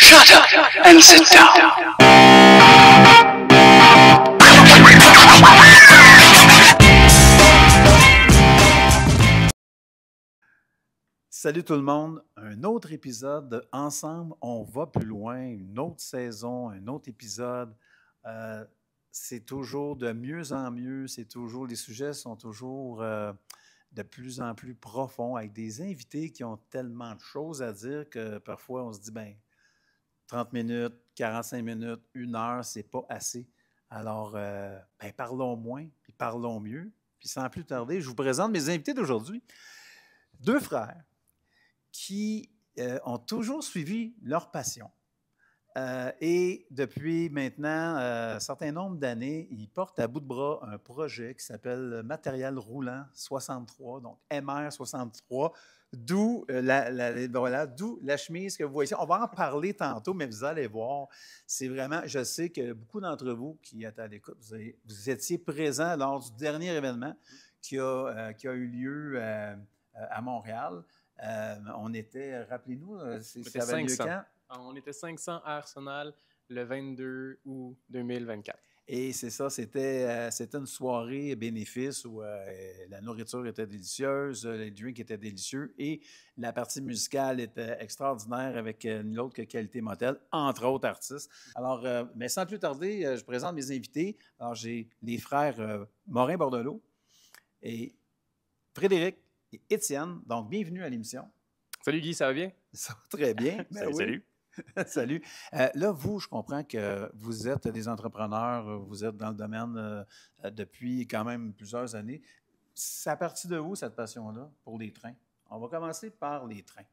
Shut up and sit down. Salut tout le monde, un autre épisode de Ensemble, on va plus loin, une autre saison, un autre épisode. C'est toujours de mieux en mieux, les sujets sont toujours de plus en plus profonds avec des invités qui ont tellement de choses à dire que parfois on se dit, 30 minutes, 45 minutes, 1 heure, c'est pas assez. Alors, parlons moins, puis parlons mieux. Puis sans plus tarder, je vous présente mes invités d'aujourd'hui. 2 frères qui ont toujours suivi leur passion. Et depuis maintenant un certain nombre d'années, ils portent à bout de bras un projet qui s'appelle Matériel roulant 63, donc MR63, d'où d'où la chemise que vous voyez ici. On va en parler tantôt, mais vous allez voir, c'est vraiment, je sais que beaucoup d'entre vous qui êtes à l'écoute, vous étiez présents lors du dernier événement qui a eu lieu à Montréal. On était, rappelez-nous, ça avait lieu quand? On était 500 à Arsenal le 22 août 2024. Et c'est ça, c'était une soirée bénéfice où la nourriture était délicieuse, les drinks étaient délicieux et la partie musicale était extraordinaire avec une autre qualité modèle, entre autres artistes. Alors, mais sans plus tarder, je présente mes invités. Alors, j'ai les frères Morin-Bordelot et Frédéric et Étienne. Donc, bienvenue à l'émission. Salut Guy, ça va bien? Ça va très bien. Salut. Salut. Là, vous, je comprends que vous êtes des entrepreneurs, vous êtes dans le domaine depuis quand même plusieurs années. C'est à partir de où cette passion-là pour les trains? On va commencer par les trains.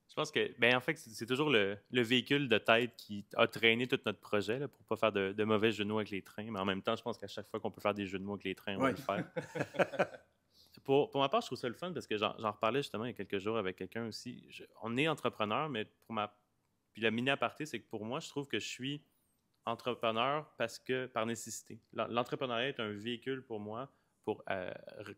Je pense que, en fait, c'est toujours le véhicule de tête qui a traîné tout notre projet là, pour ne pas faire de mauvais jeux de mots avec les trains. Mais en même temps, je pense qu'à chaque fois qu'on peut faire des jeux de mots avec les trains, on va le faire. Pour ma part, je trouve ça le fun parce que j'en reparlais justement il y a quelques jours avec quelqu'un aussi. On est entrepreneur, mais puis la mini-aparté, c'est que pour moi, je trouve que je suis entrepreneur par nécessité. L'entrepreneuriat est un véhicule pour moi pour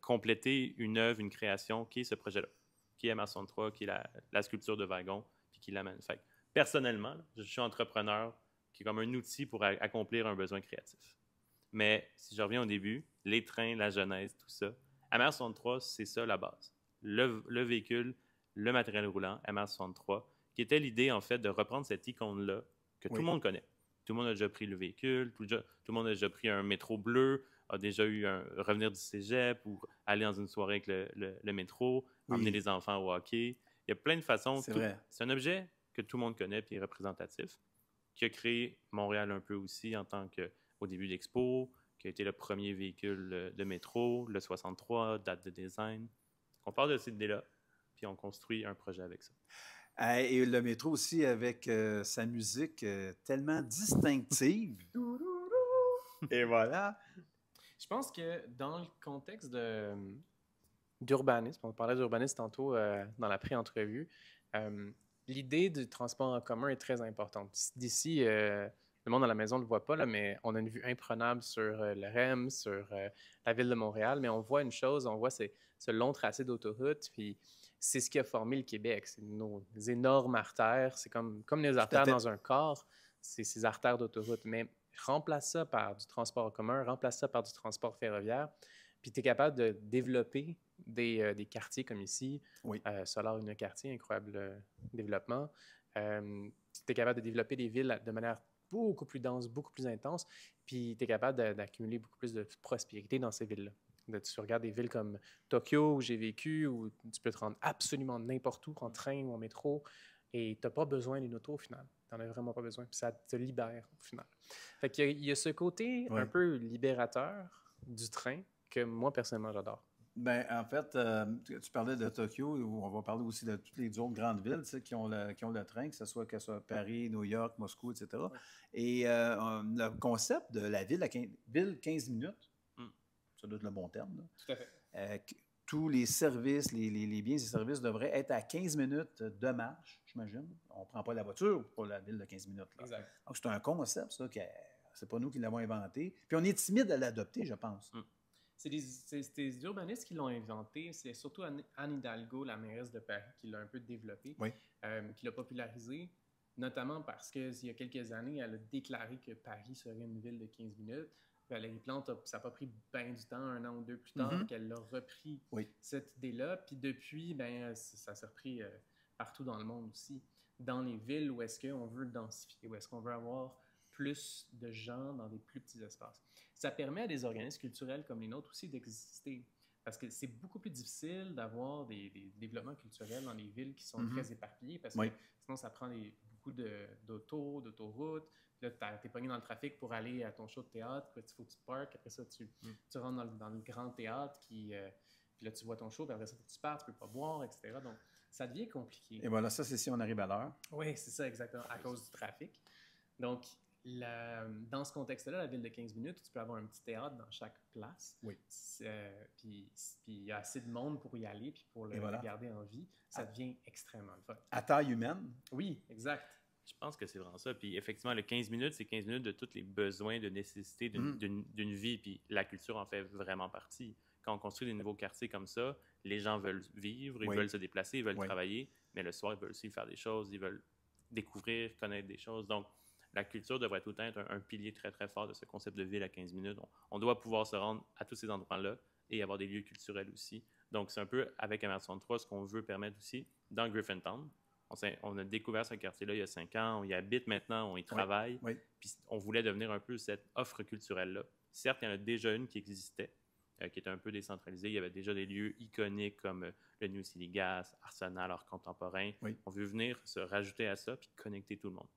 compléter une œuvre, une création qui est ce projet-là, qui est MR63, qui est la sculpture de wagon, puis qui l'amène. Fait personnellement, je suis entrepreneur qui est comme un outil pour accomplir un besoin créatif. Mais si je reviens au début, les trains, la genèse, tout ça, MR63, c'est ça la base. Le véhicule, le matériel roulant, MR63, qui était l'idée, en fait, de reprendre cette icône-là que tout le monde connaît. Tout le monde a déjà pris le véhicule, tout le monde a déjà pris un métro bleu, a déjà eu un revenir du cégep ou aller dans une soirée avec le métro, emmener les enfants au hockey. Il y a plein de façons. C'est un objet que tout le monde connaît et est représentatif, qui a créé Montréal un peu aussi en tant qu'au début de l'Expo, qui a été le premier véhicule de métro, le 63, date de design. On part de cette idée-là, puis on construit un projet avec ça. Et le métro aussi avec sa musique tellement distinctive. Et voilà. Je pense que dans le contexte d'urbanisme, on parlait d'urbanisme tantôt dans la pré-entrevue, l'idée du transport en commun est très importante. D'ici, le monde à la maison ne le voit pas, là, mais on a une vue imprenable sur le REM, sur la ville de Montréal, mais on voit une chose, on voit ce long tracé d'autoroute, puis c'est ce qui a formé le Québec. C'est nos énormes artères, c'est comme les artères dans un corps, c'est ces artères d'autoroute, mais remplace ça par du transport en commun, remplace ça par du transport ferroviaire, puis tu es capable de développer des quartiers comme ici, Solar Union Quartier, incroyable développement. Tu es capable de développer des villes de manière beaucoup plus dense, beaucoup plus intense, puis tu es capable d'accumuler beaucoup plus de prospérité dans ces villes-là. Tu regardes des villes comme Tokyo, où j'ai vécu, où tu peux te rendre absolument n'importe où, en train ou en métro, et tu n'as pas besoin d'une auto au final. Tu n'en as vraiment pas besoin, puis ça te libère au final. Fait qu'il y a ce côté un peu libérateur du train que moi, personnellement, j'adore. En fait, tu parlais de Tokyo, on va parler aussi de toutes les autres grandes villes qui ont le train, que ce soit Paris, New York, Moscou, etc. Ouais. Et le concept de la ville, ville 15 minutes, ça doit être le bon terme. Là. Tout à fait. Tous les services, les biens et services devraient être à 15 minutes de marche, j'imagine. On ne prend pas la voiture pour la ville de 15 minutes. Là. Exact. Donc, c'est un concept, ça, c'est pas nous qui l'avons inventé. Puis on est timide à l'adopter, je pense. C'est des urbanistes qui l'ont inventé. C'est surtout Anne Hidalgo, la mairesse de Paris, qui l'a un peu développé, qui l'a popularisé. notamment parce qu'il y a quelques années, elle a déclaré que Paris serait une ville de 15 minutes. Valérie Plante, ça n'a pas pris bien du temps, 1 an ou 2 plus tard, qu'elle a repris cette idée-là. Puis depuis, ben, ça s'est repris partout dans le monde aussi. Dans les villes où est-ce qu'on veut densifier, où est-ce qu'on veut avoir plus de gens dans des plus petits espaces. Ça permet à des organismes culturels comme les nôtres aussi d'exister. Parce que c'est beaucoup plus difficile d'avoir des développements culturels dans les villes qui sont très éparpillés, parce que sinon, ça prend beaucoup d'autoroutes. Là, t'es pogné dans le trafic pour aller à ton show de théâtre, puis il faut que tu parques. Après ça, tu rentres dans le grand théâtre, puis là, tu vois ton show, puis après ça, faut que tu partes, tu peux pas boire, etc. Donc, ça devient compliqué. Et voilà, ça, c'est si on arrive à l'heure. Oui, c'est ça, exactement, à cause du trafic. Donc, dans ce contexte-là, la ville de 15 minutes, tu peux avoir un petit théâtre dans chaque place. Oui. Puis il y a assez de monde pour y aller, puis pour le garder en vie. Ça devient extrêmement le fun. À taille humaine. Oui, exact. Je pense que c'est vraiment ça. Puis effectivement, le 15 minutes, c'est 15 minutes de tous les besoins, de nécessité d'une vie. Puis la culture en fait vraiment partie. Quand on construit des nouveaux quartiers comme ça, les gens veulent vivre, ils veulent se déplacer, ils veulent travailler, mais le soir, ils veulent aussi faire des choses, ils veulent découvrir, connaître des choses. Donc, la culture devrait tout le temps être un pilier très, très fort de ce concept de ville à 15 minutes. On doit pouvoir se rendre à tous ces endroits-là et avoir des lieux culturels aussi. Donc, c'est un peu, avec MR63, ce qu'on veut permettre aussi dans Griffintown. On a découvert ce quartier-là il y a 5 ans, on y habite maintenant, on y travaille. Puis on voulait devenir un peu cette offre culturelle-là. Certes, il y en a déjà une qui existait, qui était un peu décentralisée. Il y avait déjà des lieux iconiques comme le New City Gas, Arsenal, Art Contemporain. On veut venir se rajouter à ça puis connecter tout le monde.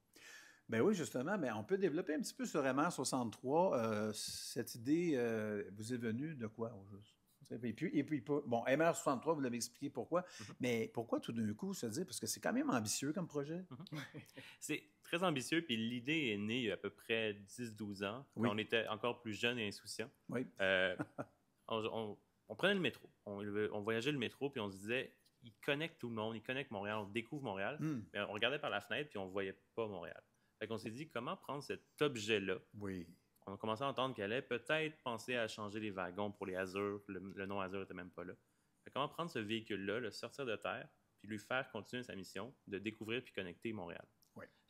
Ben oui, justement, on peut développer un petit peu sur MR63. Cette idée vous est venue de quoi au juste? Et puis, bon, MR63, vous l'avez expliqué pourquoi, mais pourquoi tout d'un coup se dire, parce que c'est quand même ambitieux comme projet? C'est très ambitieux, puis l'idée est née il y a à peu près 10-12 ans, quand on était encore plus jeunes et insouciants. On prenait le métro, on voyageait le métro, puis on se disait, il connecte tout le monde, il connecte Montréal, on découvre Montréal, mais on regardait par la fenêtre, puis on ne voyait pas Montréal. Fait qu'on s'est dit, comment prendre cet objet-là? On a commencé à entendre qu'elle allait peut-être penser à changer les wagons pour les Azur. Le nom Azur n'était même pas là. Fait comment prendre ce véhicule-là, le sortir de terre, puis lui faire continuer sa mission de découvrir puis connecter Montréal.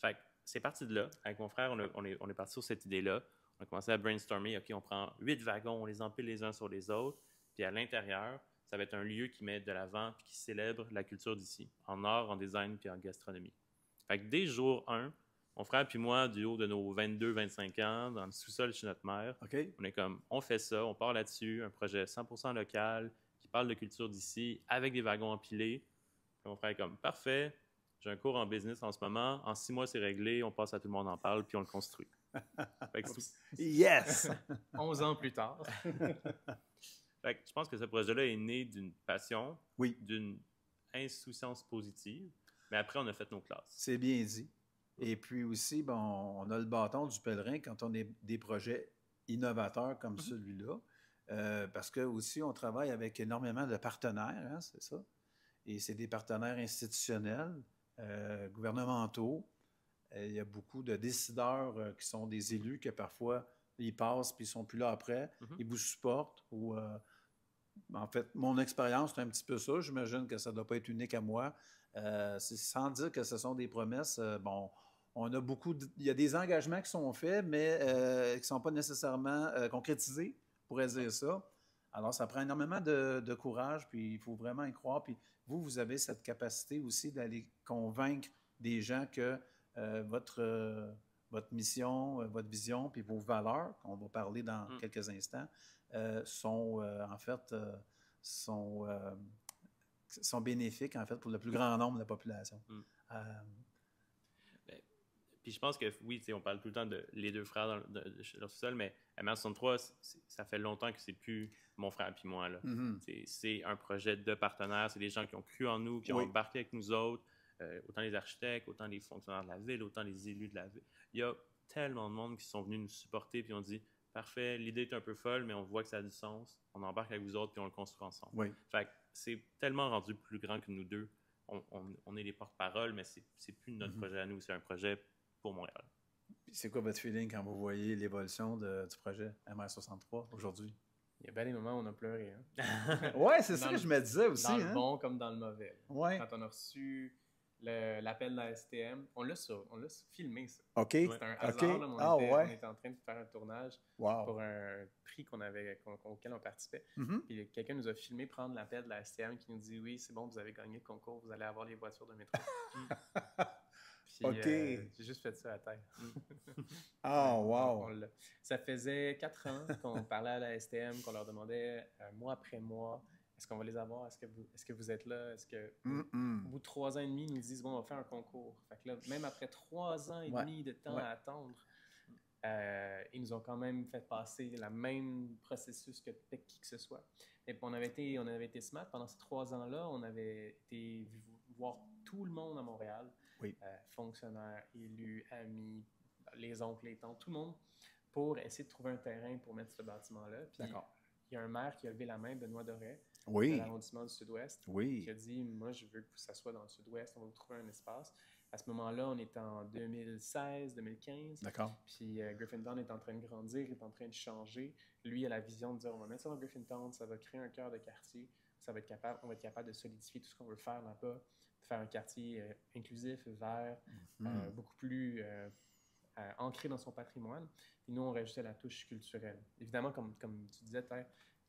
Fait que c'est parti de là. Avec mon frère, on est parti sur cette idée-là. On a commencé à brainstormer. OK, on prend 8 wagons, on les empile les uns sur les autres. Puis à l'intérieur, ça va être un lieu qui met de l'avant puis qui célèbre la culture d'ici, en art, en design puis en gastronomie. Fait que dès jour 1, mon frère puis moi, du haut de nos 22-25 ans, dans le sous-sol chez notre mère, on est comme, on fait ça, on part là-dessus, un projet 100% local qui parle de culture d'ici, avec des wagons empilés. Puis mon frère est comme, parfait, j'ai un cours en business en ce moment, en 6 mois c'est réglé, on passe à tout le monde en parle, puis on le construit. Yes! 11 ans plus tard. Fait que je pense que ce projet-là est né d'une passion, d'une insouciance positive, mais après on a fait nos classes. C'est bien dit. Et puis aussi, bon, on a le bâton du pèlerin quand on a des projets innovateurs comme celui-là, parce que aussi on travaille avec énormément de partenaires, hein, c'est ça. Et c'est des partenaires institutionnels, gouvernementaux. Il y a beaucoup de décideurs qui sont des élus que parfois ils passent puis ils sont plus là après. Ils vous supportent. Ou, en fait, mon expérience, c'est un petit peu ça. J'imagine que ça ne doit pas être unique à moi. C'est sans dire que ce sont des promesses. Bon, on a il y a des engagements qui sont faits, mais qui ne sont pas nécessairement concrétisés, on pourrait dire ça. Alors, ça prend énormément de courage, puis il faut vraiment y croire. Puis vous avez cette capacité aussi d'aller convaincre des gens que votre mission, votre vision, puis vos valeurs, qu'on va parler dans quelques instants, sont bénéfiques, en fait, pour le plus grand nombre de la population. Puis je pense que, oui, on parle tout le temps de les deux frères dans leur sous-sol, mais MR63, ça fait longtemps que c'est plus mon frère puis moi. Là. C'est un projet de partenaires, c'est des gens qui ont cru en nous, qui ont embarqué avec nous autres, autant les architectes, autant les fonctionnaires de la ville, autant les élus de la ville. Il y a tellement de monde qui sont venus nous supporter, puis on dit, parfait, l'idée est un peu folle, mais on voit que ça a du sens, on embarque avec vous autres, puis on le construit ensemble. Fait que c'est tellement rendu plus grand que nous deux. On est les porte-parole, mais c'est plus notre projet à nous, c'est un projet pour Montréal. C'est quoi votre feeling quand vous voyez l'évolution du projet MR63 aujourd'hui? Il y a bien des moments où on a pleuré. Hein? Oui, c'est ça que je me disais aussi. Dans le bon comme dans le mauvais. Ouais. Quand on a reçu l'appel de la STM. On l'a filmé, ça. OK. C'était un hasard. OK. Là, mais on était en train de faire un tournage Wow. pour un prix auquel on participait. Mhm. Puis quelqu'un nous a filmé prendre l'appel de la STM qui nous dit « Oui, c'est bon, vous avez gagné le concours, vous allez avoir les voitures de métro. » Puis OK. j'ai juste fait ça à terre. Ah, wow. Ça faisait 4 ans qu'on parlait à la STM, qu'on leur demandait mois après mois, est-ce qu'on va les avoir? Est-ce que vous êtes là? Est-ce que au bout de 3 ans et demi, ils nous disent bon, on va faire un concours. Fait que là, même après 3 ans et demi de temps à attendre, ils nous ont quand même fait passer le même processus que qui que ce soit. Et puis on avait été smart pendant ces 3 ans-là. On avait été voir tout le monde à Montréal, fonctionnaires, élus, amis, les oncles, les tantes, tout le monde, pour essayer de trouver un terrain pour mettre ce bâtiment-là. Puis il y a un maire qui a levé la main, Benoît Doré, de l'arrondissement du Sud-Ouest, qui a dit « Moi, je veux que ça soit dans le Sud-Ouest, on va vous trouver un espace. » À ce moment-là, on était en 2016, 2015. D'accord. Puis Griffintown est en train de grandir, est en train de changer. Lui, il a la vision de dire « On va mettre ça dans Griffintown, ça va créer un cœur de quartier, on va être capable de solidifier tout ce qu'on veut faire là-bas, de faire un quartier inclusif, vert, beaucoup plus ancré dans son patrimoine. » Puis nous, on rajoutait la touche culturelle. Évidemment, comme tu disais,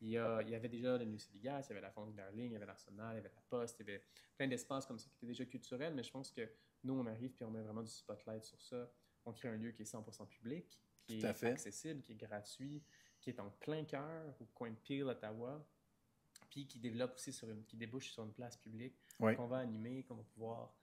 il y avait déjà le Musée Ligas, il y avait la Fonds Darling, il y avait l'Arsenal, il y avait la Poste, il y avait plein d'espaces comme ça qui étaient déjà culturels, mais je pense que nous, on arrive puis on met vraiment du spotlight sur ça. On crée un lieu qui est 100% public, qui est accessible, qui est gratuit, qui est en plein cœur, au coin de Peel, Ottawa, puis qui développe aussi qui débouche sur une place publique qu'on va animer, qu'on va pouvoir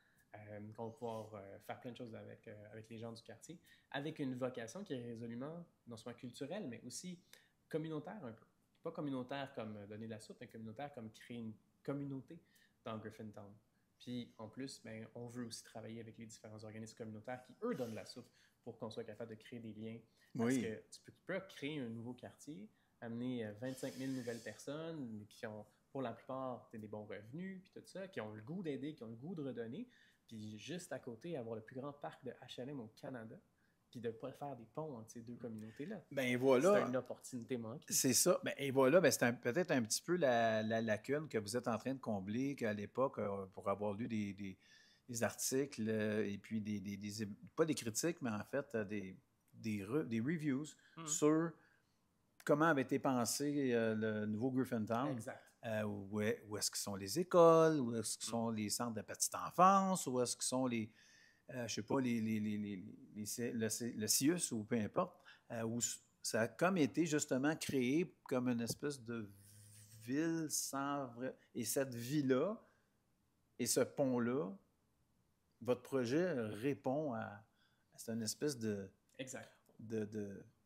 faire plein de choses avec les gens du quartier, avec une vocation qui est résolument non seulement culturelle, mais aussi communautaire un peu. Pas communautaire comme donner de la soupe, mais communautaire comme créer une communauté dans Griffintown. Puis en plus, on veut aussi travailler avec les différents organismes communautaires qui, eux, donnent la soupe pour qu'on soit capable de créer des liens. Parce que tu peux créer un nouveau quartier, amener 25 000 nouvelles personnes qui ont, pour la plupart, des bons revenus, puis tout ça, qui ont le goût d'aider, qui ont le goût de redonner, puis juste à côté, avoir le plus grand parc de H&M au Canada, puis de ne pas faire des ponts entre ces deux communautés-là. Ben voilà. C'est une opportunité manquée. C'est ça. Ben, et voilà, c'est peut-être un petit peu la lacune que vous êtes en train de combler, qu'à l'époque, pour avoir lu des articles et puis pas des critiques, mais en fait des reviews sur comment avait été pensé le nouveau Griffintown. Exact. Où est-ce que sont les écoles, où est-ce que sont les centres de petite enfance, où est-ce que sont les... je sais pas, le CIUS ou peu importe, où ça a comme été justement créé comme une espèce de ville sans vrai... Et cette vie-là et ce pont-là, votre projet répond à... C'est une espèce de... Exact.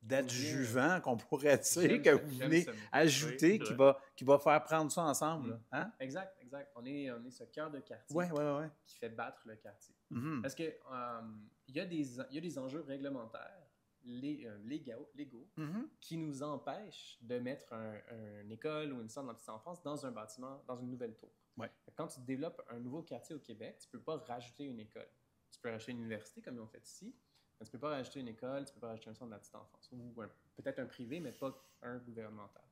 d'adjuvant qu'on pourrait dire que vous venez ajouter qui va faire prendre ça ensemble. Hein? Exact. On est ce cœur de quartier qui fait battre le quartier. Mm-hmm. Parce que il y a des enjeux réglementaires légaux qui nous empêchent de mettre une école ou une centre de la petite enfance dans un bâtiment, dans une nouvelle tour. Ouais. Quand tu développes un nouveau quartier au Québec, tu ne peux pas rajouter une école. Tu peux rajouter une université comme ils ont fait ici, mais tu ne peux pas rajouter une école, tu ne peux pas rajouter un centre de la petite enfance. Ou peut-être un privé, mais pas un gouvernemental.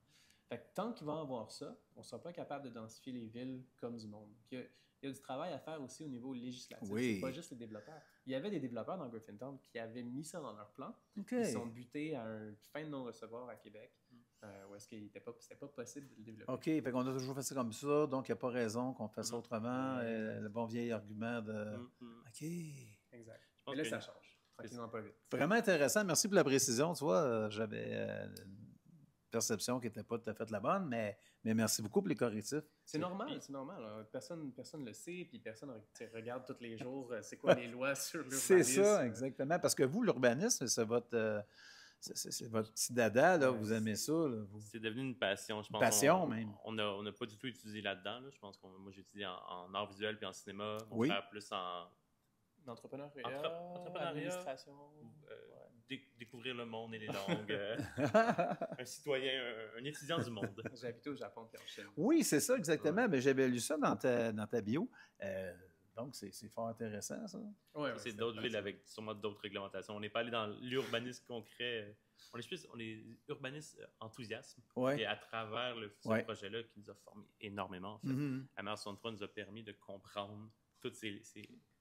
Fait que tant qu'il va y avoir ça, on ne sera pas capable de densifier les villes comme du monde. Puis il y a du travail à faire aussi au niveau législatif. C'est pas juste les développeurs. Il y avait des développeurs dans Griffintown qui avaient mis ça dans leur plan. Ils sont butés à une fin de non-recevoir à Québec, où est-ce que c'était pas possible de le développer. OK, fait qu'on a toujours fait ça comme ça, donc il n'y a pas raison qu'on fasse ça autrement. Le bon vieil argument de... OK. Exact. Mais là, ça change. Tranquillement, pas vite. Vraiment intéressant. Merci pour la précision. Tu vois, j'avais une perception qui n'était pas tout à fait la bonne, mais merci beaucoup pour les correctifs. C'est normal. Personne ne le sait, puis personne regarde tous les jours c'est quoi les lois sur l'urbanisme. C'est ça, exactement. Parce que vous, l'urbanisme, c'est votre petit dada, là, vous aimez ça. Là, C'est devenu une passion, je pense. Passion, même. On n'a pas du tout étudié là-dedans. Là. Je pense que moi, j'ai étudié en art visuel puis en cinéma. Mon frère plus en... Entrepreneuriat, administration. Découvrir le monde et les langues. Un citoyen, un étudiant du monde. J'ai habité au Japon puis en Chine. Oui, c'est ça, exactement. Mais j'avais lu ça dans ta bio. Donc, c'est fort intéressant, ça. C'est d'autres villes avec sûrement d'autres réglementations. On n'est pas allé dans l'urbanisme concret. On est urbanistes enthousiasme. Et à travers ce projet-là qui nous a formés énormément, en fait. Amère 63 nous a permis de comprendre toutes ces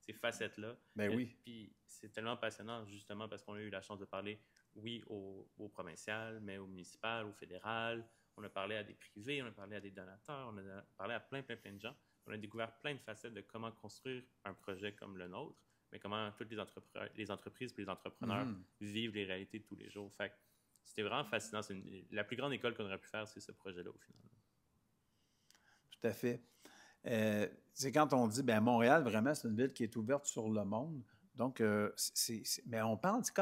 ces facettes-là. Ben Et oui. puis c'est tellement passionnant, justement, parce qu'on a eu la chance de parler, oui, au provincial, mais au municipal, au fédéral. On a parlé à des privés, on a parlé à des donateurs, on a parlé à plein de gens. On a découvert plein de facettes de comment construire un projet comme le nôtre, mais comment toutes les entreprises et les entrepreneurs vivent les réalités de tous les jours. Fait que c'était vraiment fascinant. La plus grande école qu'on aurait pu faire, c'est ce projet-là, au final. Tout à fait. C'est quand on dit, bien, Montréal, vraiment, c'est une ville qui est ouverte sur le monde. Donc, mais on parle, c'est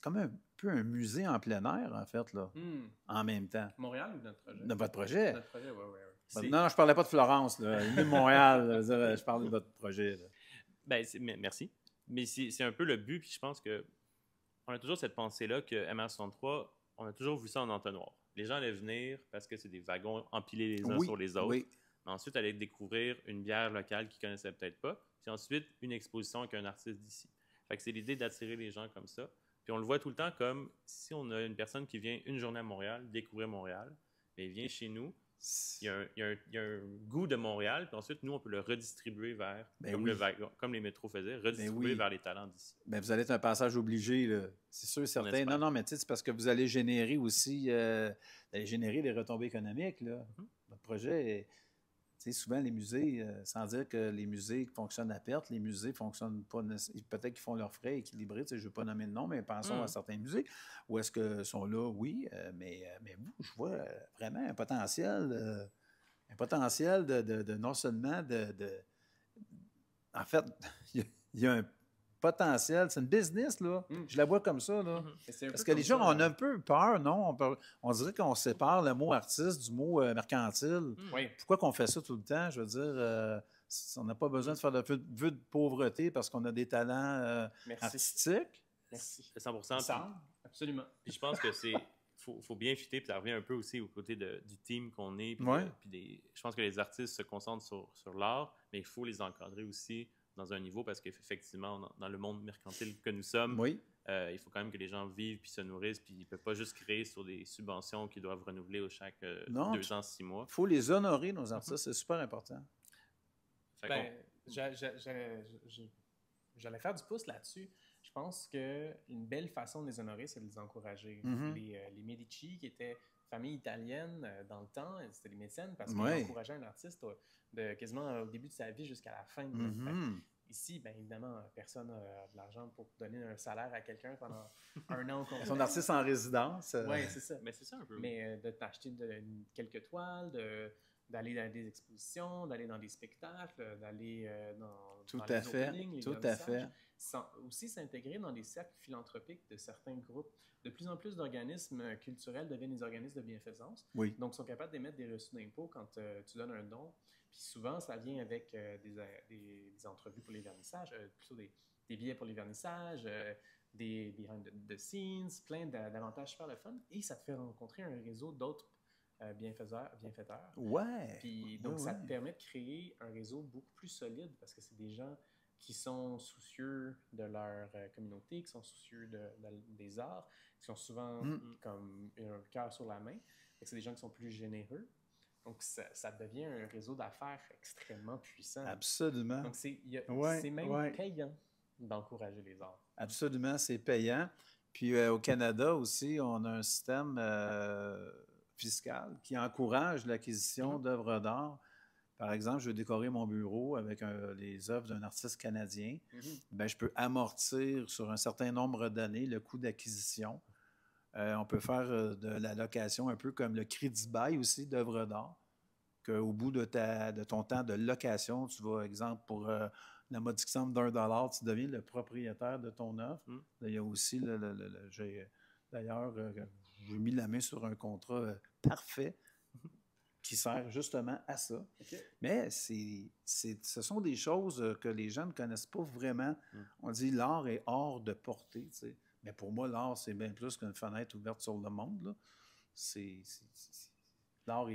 comme un peu un musée en plein air, en fait, là, en même temps. Montréal ou notre projet? De votre projet? Notre projet, oui. Non, je ne parlais pas de Florence, là, ni de Montréal. Je parlais de votre projet. Là. Ben, merci. Mais c'est un peu le but, puis je pense que on a toujours cette pensée-là que MR63, on a toujours vu ça en entonnoir. Les gens allaient venir parce que c'est des wagons empilés les uns sur les autres. Oui. Mais ensuite, aller découvrir une bière locale qu'ils ne connaissaient peut-être pas. Puis ensuite, une exposition avec un artiste d'ici. Fait que c'est l'idée d'attirer les gens comme ça. Puis on le voit tout le temps comme si on a une personne qui vient une journée à Montréal, découvrir Montréal, mais il vient chez nous, il y a un goût de Montréal, puis ensuite, nous, on peut le redistribuer vers, comme les métros faisaient, redistribuer vers les talents d'ici. Bien, vous allez être un passage obligé, là. C'est sûr, certain. Non, mais tu sais, c'est parce que vous allez générer aussi des retombées économiques, là. Votre projet est... Tu sais, souvent, les musées, sans dire que les musées fonctionnent à perte, les musées fonctionnent pas... Peut-être qu'ils font leurs frais équilibrés, tu sais, je ne veux pas nommer de nom, mais pensons à certains musées. Où est-ce qu'ils sont là? Oui, mais vous, je vois vraiment un potentiel de non seulement en fait, il y a un potentiel, c'est une business, là. Je la vois comme ça, là. Parce que les gens ont un peu peur, non? On dirait qu'on sépare le mot artiste du mot mercantile. Pourquoi qu'on fait ça tout le temps? Je veux dire, on n'a pas besoin de faire de vœux de pauvreté parce qu'on a des talents artistiques. Merci. 100%. Absolument. Puis je pense que faut bien fitter, puis ça revient un peu aussi aux côtés du team qu'on est. Puis je pense que les artistes se concentrent sur l'art, mais il faut les encadrer aussi dans un niveau parce qu'effectivement, dans le monde mercantile que nous sommes, il faut quand même que les gens vivent puis se nourrissent, puis ils ne peuvent pas juste créer sur des subventions qu'ils doivent renouveler chaque 2 ans, 6 mois. Il faut les honorer, nos artistes, c'est super important. J'allais faire du pouce là-dessus. Je pense qu'une belle façon de les honorer, c'est de les encourager. Les Medici, qui étaient famille italienne dans le temps, c'était des mécènes parce qu'ils encourageaient un artiste quasiment au début de sa vie jusqu'à la fin. Ici, bien évidemment, personne n'a de l'argent pour donner un salaire à quelqu'un pendant un an. Son artiste en résidence. Oui, c'est ça. Mais c'est ça un peu. Mais de t'acheter quelques toiles, d'aller dans des expositions, d'aller dans des spectacles, d'aller dans les openings, les vernissages. Aussi s'intégrer dans des cercles philanthropiques de certains groupes. De plus en plus d'organismes culturels deviennent des organismes de bienfaisance. Donc, ils sont capables d'émettre des reçus d'impôt quand tu donnes un don. Puis souvent, ça vient avec des entrevues pour les vernissages, plutôt des billets pour les vernissages, des behind the scenes, plein d'avantages super le fun. Et ça te fait rencontrer un réseau d'autres bienfaiteurs. Puis, donc, ça te permet de créer un réseau beaucoup plus solide parce que c'est des gens qui sont soucieux de leur communauté, qui sont soucieux des arts, qui sont souvent comme un cœur sur la main. C'est des gens qui sont plus généreux. Donc, ça devient un réseau d'affaires extrêmement puissant. Absolument. Donc, c'est même payant d'encourager les arts. Absolument, c'est payant. Puis au Canada aussi, on a un système fiscal qui encourage l'acquisition d'œuvres d'art. Par exemple, je veux décorer mon bureau avec les œuvres d'un artiste canadien. Bien, je peux amortir sur un certain nombre d'années le coût d'acquisition. On peut faire de la location un peu comme le crédit-bail aussi d'œuvres d'art, qu'au bout de ton temps de location, tu vas, exemple, pour la modique somme d'$1, tu deviens le propriétaire de ton œuvre. Il y a aussi, d'ailleurs, j'ai mis la main sur un contrat parfait qui sert justement à ça. Mais ce sont des choses que les gens ne connaissent pas vraiment. On dit l'art est hors de portée, tu sais. Mais pour moi, l'art, c'est bien plus qu'une fenêtre ouverte sur le monde, là. L'art,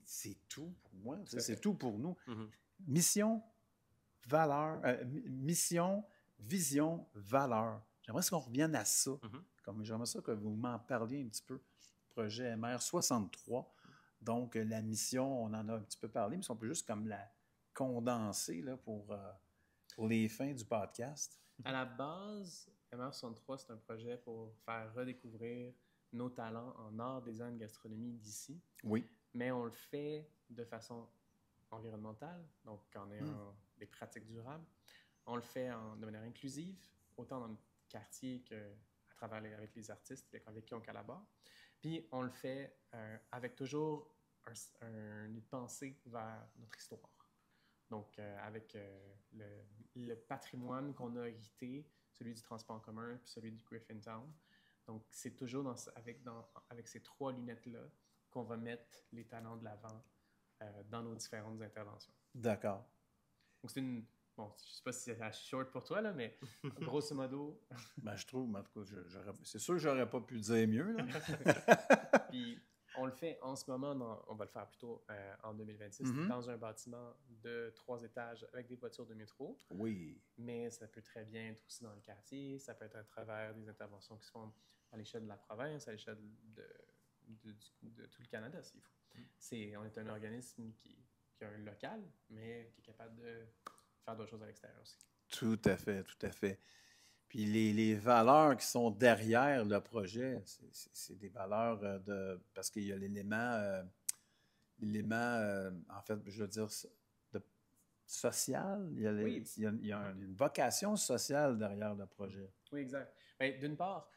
c'est tout pour moi. C'est tout pour nous. Mission, vision, valeur. J'aimerais qu'on revienne à ça. J'aimerais ça que vous m'en parliez un petit peu. Projet MR63. Donc, la mission, on en a un petit peu parlé, mais si on peut juste comme la condenser là, pour pour les fins du podcast. À la base, MR63, c'est un projet pour faire redécouvrir nos talents en art, design, gastronomie d'ici. Oui. Mais on le fait de façon environnementale, donc en ayant des pratiques durables. On le fait de manière inclusive, autant dans le quartier qu'à travers avec les artistes avec qui on collabore. Puis on le fait avec toujours une pensée vers notre histoire. Donc avec le patrimoine qu'on a hérité, celui du transport en commun puis celui du Griffintown. Donc c'est toujours avec ces 3 lunettes-là qu'on va mettre les talents de l'avant dans nos différentes interventions. D'accord. Donc c'est une... Bon, je ne sais pas si c'est short pour toi, là, mais grosso modo... Ben, je trouve, en tout cas, c'est sûr que je n'aurais pas pu dire mieux. Là. Puis, on le fait en ce moment, on va le faire plutôt en 2026, dans un bâtiment de 3 étages avec des voitures de métro. Oui. Mais ça peut très bien être aussi dans le quartier, ça peut être à travers des interventions qui se font à l'échelle de la province, à l'échelle de tout le Canada, s'il faut. On est un organisme qui a un local, mais qui est capable de faire d'autres choses à l'extérieur aussi. Tout à fait, tout à fait. Puis les valeurs qui sont derrière le projet, c'est des valeurs parce qu'il y a l'élément, en fait, je veux dire, social. Il y a une vocation sociale derrière le projet. Oui, exact. Bien, d'une part,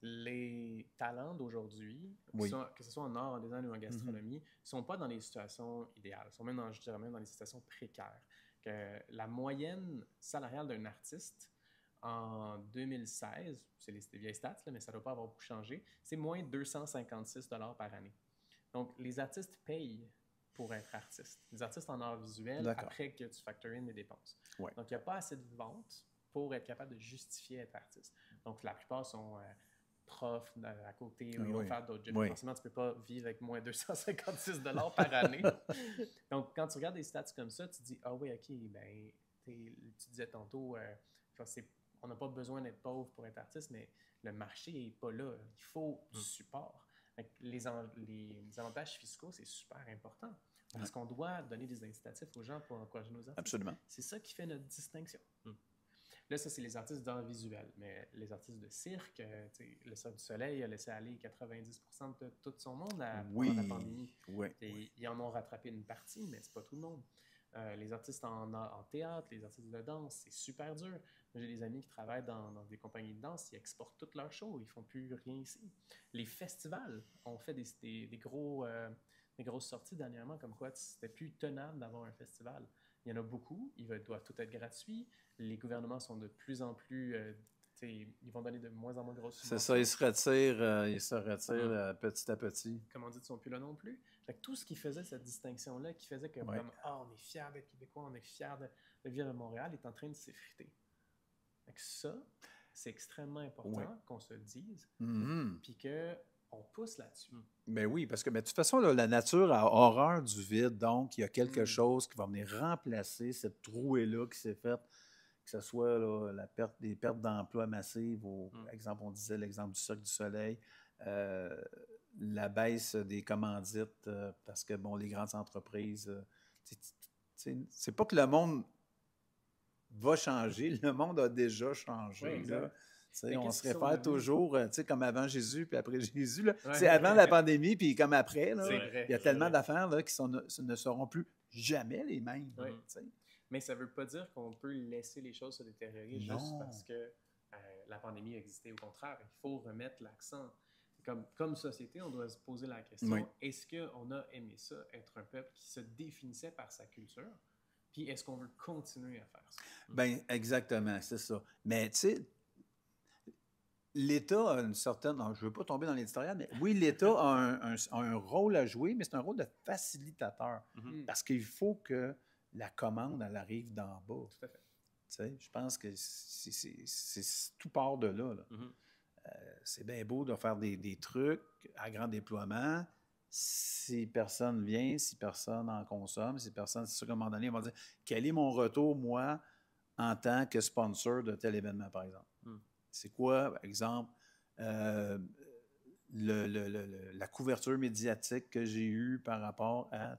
les talents d'aujourd'hui, que ce soit en art, en design ou en gastronomie, ne sont pas dans des situations idéales. Ils sont même, je dirais même, dans des situations précaires. Que la moyenne salariale d'un artiste en 2016, c'est des vieilles stats, là, mais ça ne doit pas avoir beaucoup changé, c'est moins 256 $ par année. Donc, les artistes payent pour être artistes. Les artistes en art visuel, après que tu factor in les dépenses. Ouais. Donc, il n'y a pas assez de ventes pour être capable de justifier être artiste. Donc, la plupart sont profs à côté, ou ils vont faire d'autres jobs. Forcément, tu ne peux pas vivre avec moins 256 $ par année. Donc, quand tu regardes des stats comme ça, tu te dis, ah oui, OK, ben, tu disais tantôt, on n'a pas besoin d'être pauvre pour être artiste, mais le marché n'est pas là. Il faut du support. Les avantages fiscaux, c'est super important. Parce qu'on doit donner des incitatifs aux gens pour encourager nos artistes. Absolument. C'est ça qui fait notre distinction. Là, ça, c'est les artistes d'art visuel. Mais les artistes de cirque, le Cirque du Soleil a laissé aller 90% de tout son monde pendant la pandémie. Oui. Et ils en ont rattrapé une partie, mais c'est pas tout le monde. Les artistes en théâtre, les artistes de danse, c'est super dur. J'ai des amis qui travaillent dans des compagnies de danse, ils exportent toutes leurs shows, ils font plus rien ici. Les festivals ont fait des grosses sorties dernièrement, comme quoi c'était plus tenable d'avoir un festival. Il y en a beaucoup, ils doivent tout être gratuits. Les gouvernements sont de plus en plus... ils vont donner de moins en moins de grosses subventions. C'est ça, ils se retirent petit à petit. Comme on dit, ils ne sont plus là non plus. Fait que tout ce qui faisait cette distinction-là, qui faisait que comme, on est fiers d'être Québécois, on est fiers de vivre à Montréal, est en train de s'effriter. Fait que ça, c'est extrêmement important qu'on se le dise, puis qu'on pousse là-dessus. Ben oui, parce que de toute façon, là, la nature a horreur du vide, donc il y a quelque chose qui va venir remplacer cette trouée-là qui s'est faite, que ce soit là, des pertes d'emplois massives, par exemple, on disait l'exemple du Cirque du Soleil, la baisse des commandites, parce que, bon, les grandes entreprises, c'est pas que le monde va changer, le monde a déjà changé. On se réfère toujours, comme avant Jésus, puis après Jésus. Là, avant la pandémie, puis comme après. Là, il y a tellement d'affaires là, qui ne seront plus jamais les mêmes. Mais ça ne veut pas dire qu'on peut laisser les choses se détériorer juste parce que la pandémie a existé. Au contraire, il faut remettre l'accent. Comme société, on doit se poser la question, est-ce qu'on a aimé ça, être un peuple qui se définissait par sa culture? Puis est-ce qu'on veut continuer à faire ça? Bien, exactement, c'est ça. Mais tu sais, l'État a une certaine... je ne veux pas tomber dans l'éditorial, mais oui, l'État a un rôle à jouer, mais c'est un rôle de facilitateur. Parce qu'il faut que la commande, elle arrive d'en bas. Tout à fait. Tu sais, je pense que c'est tout part de là. C'est bien beau de faire des trucs à grand déploiement. Si personne vient, si personne en consomme, si personne, c'est sûr qu'à un moment donné, on va dire quel est mon retour, moi, en tant que sponsor de tel événement, par exemple. C'est quoi, par exemple, la couverture médiatique que j'ai eue par rapport à...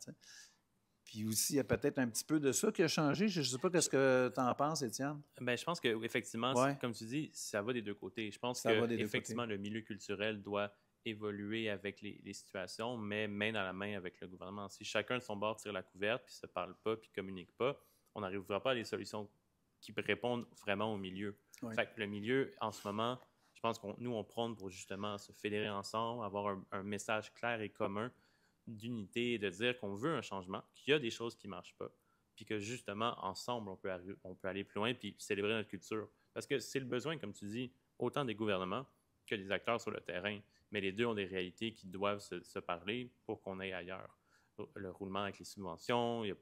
Puis aussi, il y a peut-être un petit peu de ça qui a changé. Je ne sais pas qu'est-ce que tu en penses, Étienne. Ben, je pense qu'effectivement, Ouais. comme tu dis, ça va des deux côtés. Je pense Ça va des deux qu'effectivement, le milieu culturel doit évoluer avec les situations, mais main dans la main avec le gouvernement. Si chacun de son bord tire la couverte, puis se parle pas, puis communique pas, on n'arrivera pas à des solutions qui répondent vraiment au milieu. Ouais. Fait que le milieu, en ce moment, je pense nous, on prône pour justement se fédérer ensemble, avoir un message clair et commun d'unité, de dire qu'on veut un changement, qu'il y a des choses qui ne marchent pas, puis que justement, ensemble, on peut aller plus loin puis célébrer notre culture. Parce que c'est le besoin, comme tu dis, autant des gouvernements que des acteurs sur le terrain. Mais les deux ont des réalités qui doivent se parler pour qu'on aille ailleurs. Le roulement avec les subventions, il y a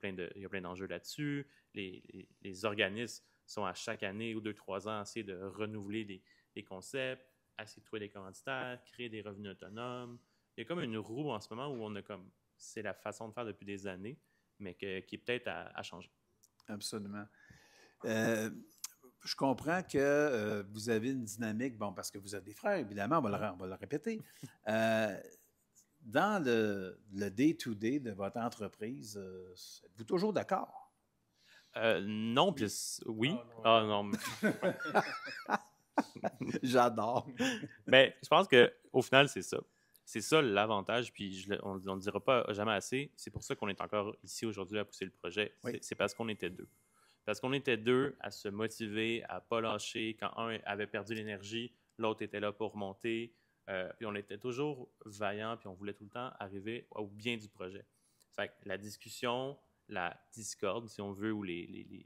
plein d'enjeux là-dessus. Les organismes sont à chaque année ou 2-3 ans à essayer de renouveler des concepts, à essayer de trouver des commanditaires, créer des revenus autonomes. Il y a comme une roue en ce moment où on a comme... C'est la façon de faire depuis des années, mais qui est peut-être à changer. Absolument. Je comprends que vous avez une dynamique, bon, parce que vous êtes des frères, évidemment, on va le répéter. Dans le day-to-day de votre entreprise, êtes-vous toujours d'accord? Non, puis oui. Ah, non. J'adore. Mais je pense qu'au final, c'est ça. C'est ça l'avantage, puis on ne le dira pas jamais assez. C'est pour ça qu'on est encore ici aujourd'hui à pousser le projet. Oui. C'est parce qu'on était deux. Parce qu'on était deux à se motiver, à ne pas lâcher. Quand un avait perdu l'énergie, l'autre était là pour remonter. Puis on était toujours vaillants, puis on voulait tout le temps arriver au bien du projet. Fait que la discussion, la discorde, si on veut, ou les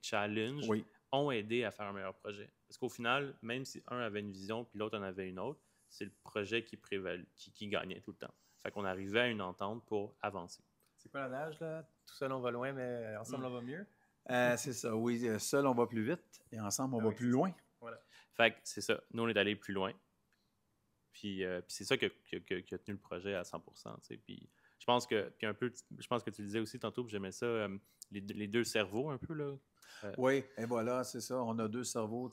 challenges Oui. ont aidé à faire un meilleur projet. Parce qu'au final, même si un avait une vision, puis l'autre en avait une autre, c'est le projet qui gagnait tout le temps. Fait qu'on arrivait à une entente pour avancer. C'est quoi l'adage, là? Tout seul, on va loin, mais ensemble, on va mieux. C'est ça, oui. Seul, on va plus vite et ensemble, on va plus loin. Voilà. Fait que c'est ça. Nous, on est allé plus loin. Puis c'est ça qui a tenu le projet à 100%. Puis je pense que tu le disais aussi tantôt, puis j'aimais ça, les deux cerveaux un peu, là. Oui, et voilà, c'est ça. On a deux cerveaux,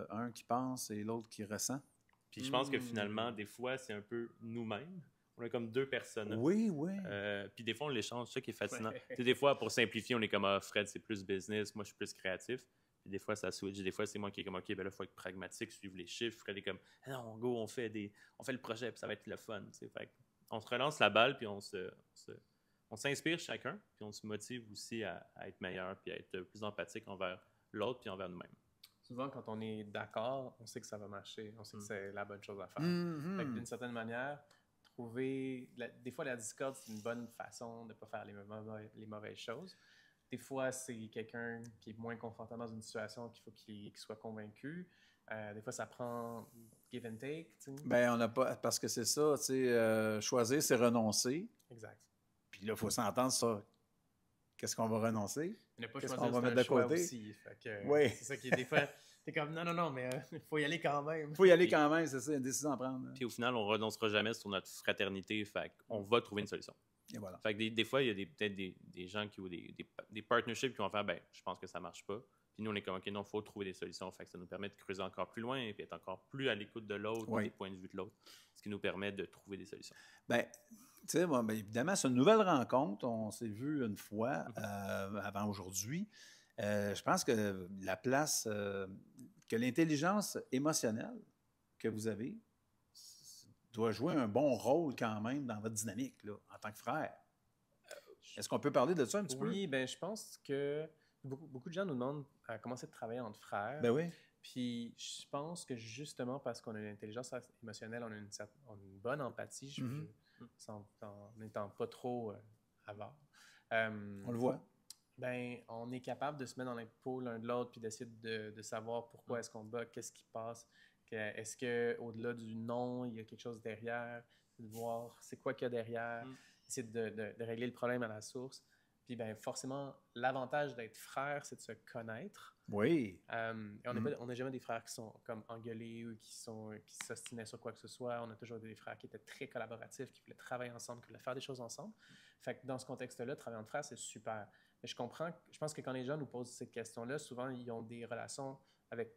un qui pense et l'autre qui ressent. Puis je pense que finalement, des fois, c'est un peu nous-mêmes. On a comme deux personnes. Oui, oui. Puis des fois, on l'échange, c'est ça qui est fascinant. Ouais. Tu sais, des fois, pour simplifier, on est comme, Fred, c'est plus business, moi, je suis plus créatif. Puis des fois, ça switch. Des fois, c'est moi qui est comme, OK, ben là, il faut être pragmatique, suivre les chiffres. Fred est comme, ah non, go, on fait le projet, puis ça va être le fun. Tu sais. Fait on se relance la balle, puis on s'inspire chacun, puis on se motive aussi à être meilleur, puis à être plus empathique envers l'autre, puis envers nous-mêmes. Souvent, quand on est d'accord, on sait que ça va marcher. On sait que c'est la bonne chose à faire. Mm-hmm. Fait que d'une certaine manière, des fois, la discorde, c'est une bonne façon de ne pas faire les mauvaises choses. Des fois, c'est quelqu'un qui est moins confortable dans une situation qu'il faut qu'il soit convaincu. Des fois, ça prend give and take. Tu sais. Ben, on n'a pas. Parce que c'est ça, tu sais, choisir, c'est renoncer. Exact. Puis là, il faut s'entendre sur qu'est-ce qu'on va renoncer. Ne pas Qu'est-ce choisir, qu'on va c'est mettre un de choix côté? aussi. Fait que, Oui. c'est ça qui est des fois. T'es comme non, mais il faut y aller quand même. Il faut y aller quand même, c'est ça, une décision à prendre. Puis au final, on renoncera jamais sur notre fraternité. Fait qu'on va trouver une solution. Et voilà. Fait que des fois, il y a peut-être des gens qui ont des partnerships qui vont faire, ben, je pense que ça marche pas. Puis nous, on est comme, OK, non, il faut trouver des solutions. Fait que ça nous permet de creuser encore plus loin et puis être encore plus à l'écoute de l'autre, Oui. des points de vue de l'autre, ce qui nous permet de trouver des solutions. Bien, tu sais, moi, ben, évidemment, c'est une nouvelle rencontre. On s'est vu une fois avant aujourd'hui. Je pense que la place, que l'intelligence émotionnelle que vous avez doit jouer un bon rôle quand même dans votre dynamique là, en tant que frère. Est-ce qu'on peut parler de ça un petit peu? Oui, ben je pense que beaucoup de gens nous demandent à commencer de travailler entre frères. Ben oui. Puis je pense que justement parce qu'on a une intelligence émotionnelle, on a une bonne empathie, en n'étant pas trop avare. On le voit. Ben, on est capable de se mettre dans les peaux l'un de l'autre puis d'essayer de savoir pourquoi est-ce qu'on bat, qu'est-ce qui passe, est-ce qu'au-delà du non, il y a quelque chose derrière, de voir c'est quoi qu'il y a derrière, essayer de régler le problème à la source. Puis ben, forcément, l'avantage d'être frère, c'est de se connaître. Oui. Et on n'a jamais des frères qui sont comme engueulés ou qui s'ostinaient sur quoi que ce soit. On a toujours des frères qui étaient très collaboratifs, qui voulaient travailler ensemble, qui voulaient faire des choses ensemble. Fait que dans ce contexte-là, travailler entre frères, c'est super. Mais je pense que quand les gens nous posent cette question-là, souvent, ils ont des relations avec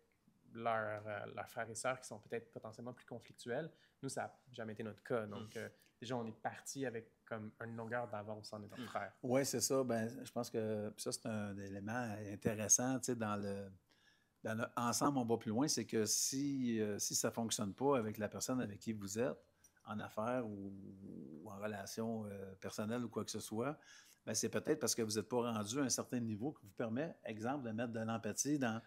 leurs frères et sœurs qui sont peut-être potentiellement plus conflictuels. Nous, ça n'a jamais été notre cas. Donc, déjà, on est parti avec comme une longueur d'avance en étant frères. Oui, c'est ça. Ben, je pense que ça, c'est un élément intéressant, tu sais, dans le Ensemble, on va plus loin, c'est que si ça ne fonctionne pas avec la personne avec qui vous êtes, en affaires ou en relation personnelle ou quoi que ce soit, ben, c'est peut-être parce que vous n'êtes pas rendu à un certain niveau qui vous permet, exemple, de mettre de l'empathie dans...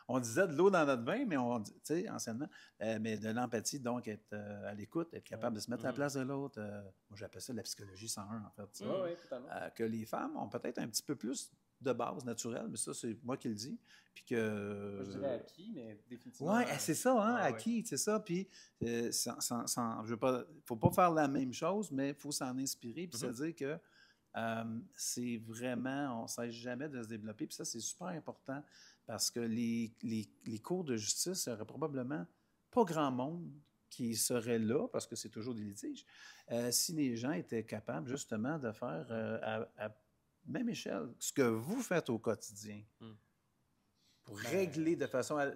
On disait de l'eau dans notre vin, mais tu sais, anciennement, mais de l'empathie, donc être à l'écoute, être capable de se mettre à la place de l'autre. Moi, j'appelle ça la psychologie 101, en fait. Ça. Oui, totalement. Que les femmes ont peut-être un petit peu plus de base naturelle, mais ça, c'est moi qui le dis. Puis que... Je dirais acquis, mais définitivement... Oui, c'est ça, hein, acquis, c'est ça. Puis, je veux pas... faut pas faire la même chose, mais il faut s'en inspirer puis se dire que c'est vraiment... On ne cesse jamais de se développer. Puis ça, c'est super important parce que les cours de justice, il n'y aurait probablement pas grand monde qui serait là, parce que c'est toujours des litiges, si les gens étaient capables, justement, de faire à même échelle ce que vous faites au quotidien. Pour régler de façon à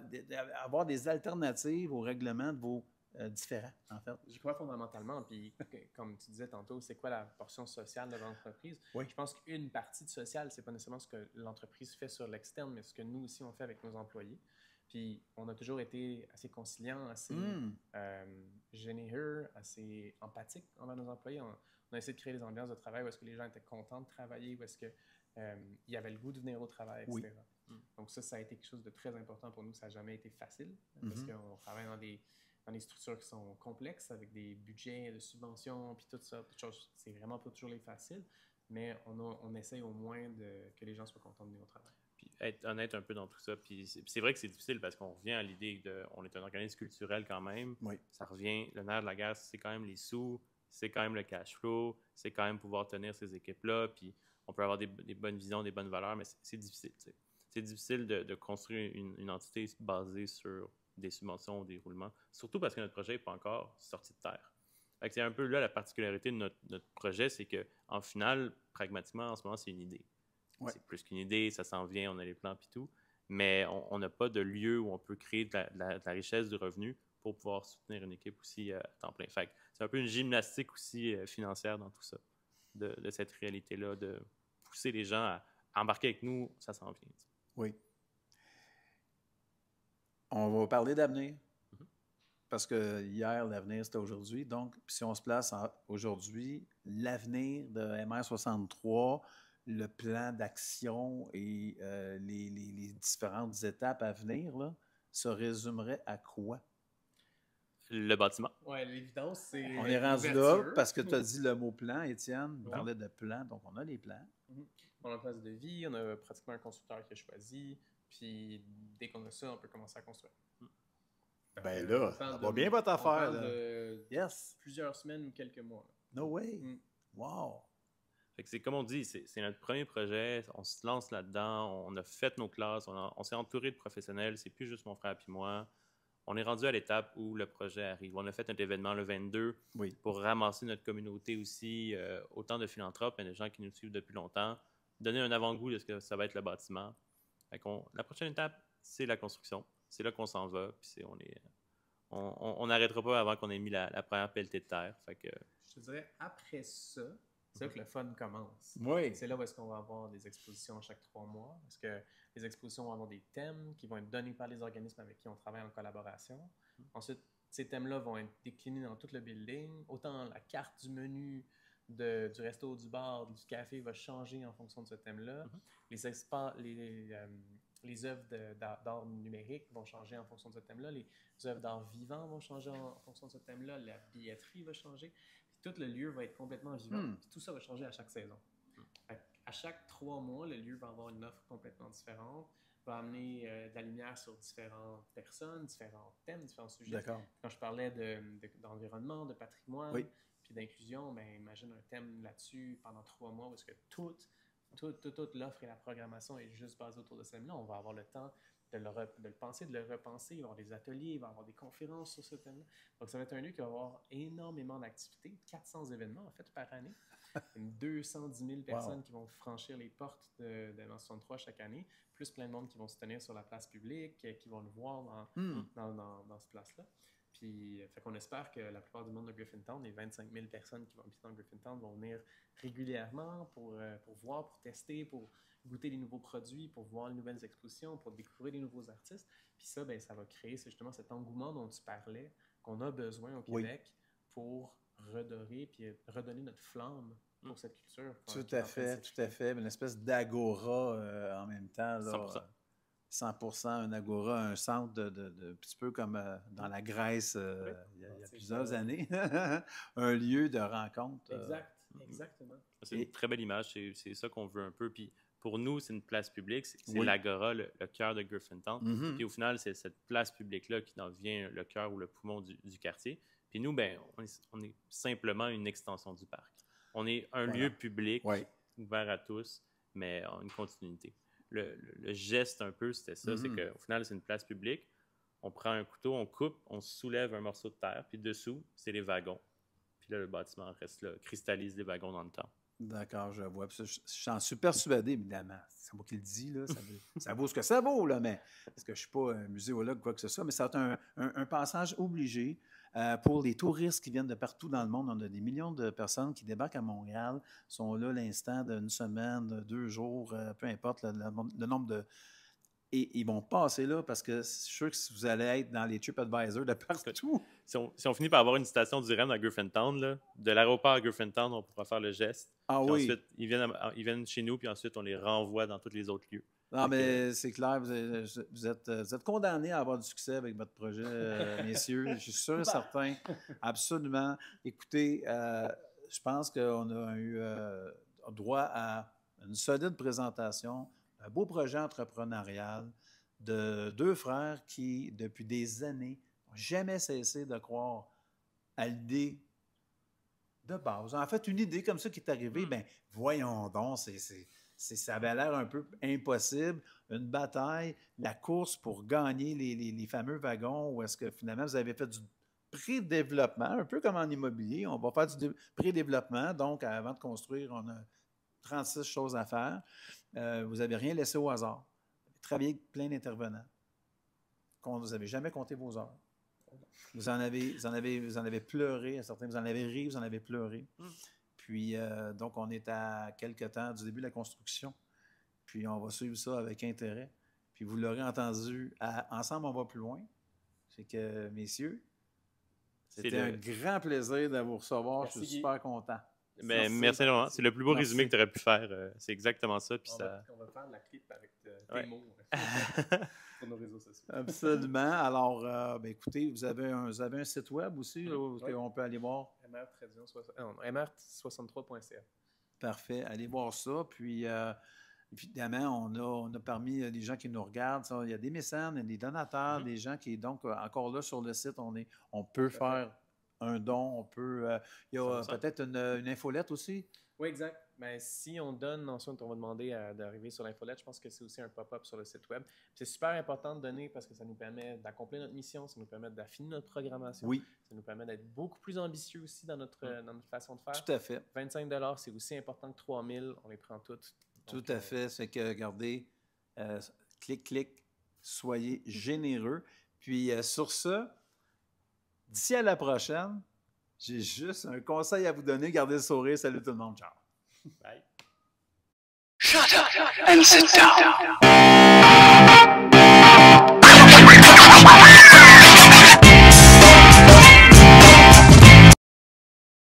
avoir des alternatives au règlement de vos différends, en fait. Je crois fondamentalement, puis comme tu disais tantôt, c'est quoi la portion sociale de l'entreprise? Oui. Je pense qu'une partie de social, c'est pas nécessairement ce que l'entreprise fait sur l'externe, mais ce que nous aussi on fait avec nos employés. Puis on a toujours été assez conciliant, assez généreux, assez empathique envers nos employés. On a essayé de créer des ambiances de travail où est-ce que les gens étaient contents de travailler, où est-ce qu'il y avait le goût de venir au travail, etc. Oui. Donc ça a été quelque chose de très important pour nous. Ça n'a jamais été facile parce qu'on travaille dans des structures qui sont complexes avec des budgets de subventions puis tout ça. C'est vraiment pas toujours les faciles, mais on essaye au moins que les gens soient contents de venir au travail. Puis être honnête un peu dans tout ça. Puis c'est vrai que c'est difficile parce qu'on revient à l'idée on est un organisme culturel quand même. Oui. Ça revient, le nerf de la guerre, c'est quand même les sous, c'est quand même le cash flow, c'est quand même pouvoir tenir ces équipes-là. Puis on peut avoir des bonnes visions, des bonnes valeurs, mais c'est difficile. T'sais. C'est difficile de construire une entité basée sur des subventions ou des roulements, surtout parce que notre projet n'est pas encore sorti de terre. C'est un peu là la particularité de notre projet, c'est qu'en final, pragmatiquement, en ce moment, c'est une idée. Ouais. C'est plus qu'une idée, ça s'en vient, on a les plans et tout, mais on n'a pas de lieu où on peut créer de la richesse, du revenu pour pouvoir soutenir une équipe aussi à temps plein. Fait que c'est un peu une gymnastique aussi financière dans tout ça, de cette réalité-là, de pousser les gens à embarquer avec nous, ça s'en vient. T'sais. Oui. On va parler d'avenir. Parce que hier, l'avenir, c'était aujourd'hui. Donc, si on se place aujourd'hui, l'avenir de MR63, le plan d'action et les différentes étapes à venir, là, se résumerait à quoi? Le bâtiment. Oui, l'évidence, c'est... On est rendu là parce que tu as dit le mot plan, Étienne. On parlait de plan, donc on a les plans. On a un place de vie, on a pratiquement un constructeur qui a choisi, puis dès qu'on a ça, on peut commencer à construire. Ben là, ça va bien votre affaire. Là. Yes. Plusieurs semaines ou quelques mois. Là. No way. Wow. Fait que c'est comme on dit, c'est notre premier projet. On se lance là-dedans. On a fait nos classes. On s'est entouré de professionnels. C'est plus juste mon frère et moi. On est rendu à l'étape où le projet arrive. On a fait notre événement le 22 pour ramasser notre communauté aussi, autant de philanthropes, mais de gens qui nous suivent depuis longtemps, donner un avant-goût de ce que ça va être le bâtiment. Fait la prochaine étape, c'est la construction. C'est là qu'on s'en va. Puis on n'arrêtera pas avant qu'on ait mis la première pelletée de terre. Fait que... Je te dirais, après ça, c'est là que le fun commence. Oui. C'est là où est-ce qu'on va avoir des expositions chaque 3 mois. Parce que les expositions vont avoir des thèmes qui vont être donnés par les organismes avec qui on travaille en collaboration. Ensuite, ces thèmes-là vont être déclinés dans tout le building. Autant la carte du menu du resto, du bar, du café va changer en fonction de ce thème-là. Les œuvres d'art numérique vont changer en fonction de ce thème-là. Les œuvres d'art vivant vont changer en fonction de ce thème-là. La billetterie va changer. Puis tout le lieu va être complètement vivant. Puis tout ça va changer à chaque saison. À chaque 3 mois, le lieu va avoir une offre complètement différente, va amener de la lumière sur différentes personnes, différents thèmes, différents sujets. D'accord. Quand je parlais d'environnement, de patrimoine, puis d'inclusion, ben, imagine un thème là-dessus pendant 3 mois où est-ce que toute l'offre et la programmation est juste basée autour de ce thème-là. On va avoir le temps de le penser, de le repenser. Il va y avoir des ateliers, il va y avoir des conférences sur ce thème-là. Donc, ça va être un lieu qui va avoir énormément d'activités, 400 événements en fait par année. 210 000 personnes qui vont franchir les portes de l'événement 63 chaque année, plus plein de monde qui vont se tenir sur la place publique, qui vont le voir dans cette place-là. Puis, fait qu'on espère que la plupart du monde de Griffintown, les 25 000 personnes qui vont habiter dans Griffintown, vont venir régulièrement pour voir, pour tester, pour goûter les nouveaux produits, pour voir les nouvelles expositions, pour découvrir les nouveaux artistes. Puis ça, ben, ça va créer justement cet engouement dont tu parlais, qu'on a besoin au Québec pour redorer puis redonner notre flamme pour cette culture. Tout à fait. Une espèce d'agora en même temps. Là, 100%. 100%, un agora, un centre un petit peu comme dans la Grèce il y a plusieurs années. Un lieu de rencontre. Exactement. C'est une très belle image, c'est ça qu'on veut un peu. Puis pour nous, c'est une place publique, c'est l'agora, le cœur de Griffintown. Puis au final, c'est cette place publique-là qui devient le cœur ou le poumon du quartier. Puis nous, ben, on est simplement une extension du parc. On est un lieu public ouvert à tous, mais en une continuité. Le geste un peu, c'était ça, c'est qu'au final, c'est une place publique. On prend un couteau, on coupe, on soulève un morceau de terre, puis dessous, c'est les wagons. Puis là, le bâtiment reste là, cristallise les wagons dans le temps. D'accord, je vois. Puis j'en suis persuadé, évidemment. C'est moi qui le dis, là. Ça vaut ce que ça vaut, là, mais parce que je ne suis pas un muséologue ou quoi que ce soit, mais ça va être un passage obligé pour les touristes qui viennent de partout dans le monde. On a des millions de personnes qui débarquent à Montréal, sont là l'instant d'une semaine, 2 jours, peu importe le nombre de... Et ils vont passer là parce que je suis sûr que si vous allez être dans les TripAdvisor de partout... Si on finit par avoir une station du REM à Griffintown, là, de l'aéroport à Griffintown, on pourra faire le geste. Ah puis oui. Ensuite, ils viennent chez nous, puis ensuite, on les renvoie dans tous les autres lieux. Non, mais c'est clair, vous êtes condamnés à avoir du succès avec votre projet, messieurs. Je suis sûr et certain. Absolument. Écoutez, je pense qu'on a eu droit à une solide présentation, un beau projet entrepreneurial de 2 frères qui, depuis des années, n'ont jamais cessé de croire à l'idée de base. En fait, une idée comme ça qui est arrivée, bien, voyons donc, ça avait l'air un peu impossible. Une bataille, la course pour gagner les fameux wagons, où est-ce que finalement vous avez fait du pré-développement, un peu comme en immobilier. On va faire du pré-développement. Donc, avant de construire, on a 36 choses à faire. Vous n'avez rien laissé au hasard. Vous avez travaillé avec plein d'intervenants. Vous n'avez jamais compté vos heures. Vous en avez pleuré à certains, vous en avez ri, vous en avez pleuré. Puis, donc, on est à quelques temps du début de la construction. Puis, on va suivre ça avec intérêt. Puis, vous l'aurez entendu, Ensemble, on va plus loin. C'est que, messieurs, c'était un grand plaisir de vous recevoir. Merci, je suis super content. Mais merci énormément. C'est le plus beau résumé que tu aurais pu faire. C'est exactement ça. Puis on va faire la clip avec tes mots sur nos réseaux sociaux. Absolument. Alors, écoutez, vous avez un site web aussi où on peut aller voir? mr63.ca. Parfait. Allez voir ça. Puis, évidemment, on a parmi les gens qui nous regardent, il y a des mécènes, il y a des donateurs, des gens qui, donc, encore là sur le site, on peut faire un don, il y a peut-être une infolette aussi? Oui, exact. Mais si on donne, ensuite, on va demander d'arriver sur l'infolette. Je pense que c'est aussi un pop-up sur le site web. C'est super important de donner parce que ça nous permet d'accomplir notre mission, ça nous permet d'affiner notre programmation. Oui. Ça nous permet d'être beaucoup plus ambitieux aussi dans notre façon de faire. Tout à fait. 25 $, c'est aussi important que 3 000. On les prend toutes. Donc, tout à fait. C'est que, regardez, clic, soyez généreux. Puis, sur ça, d'ici à la prochaine, j'ai juste un conseil à vous donner. Gardez le sourire. Salut tout le monde. Ciao. Bye. Shut up and sit down.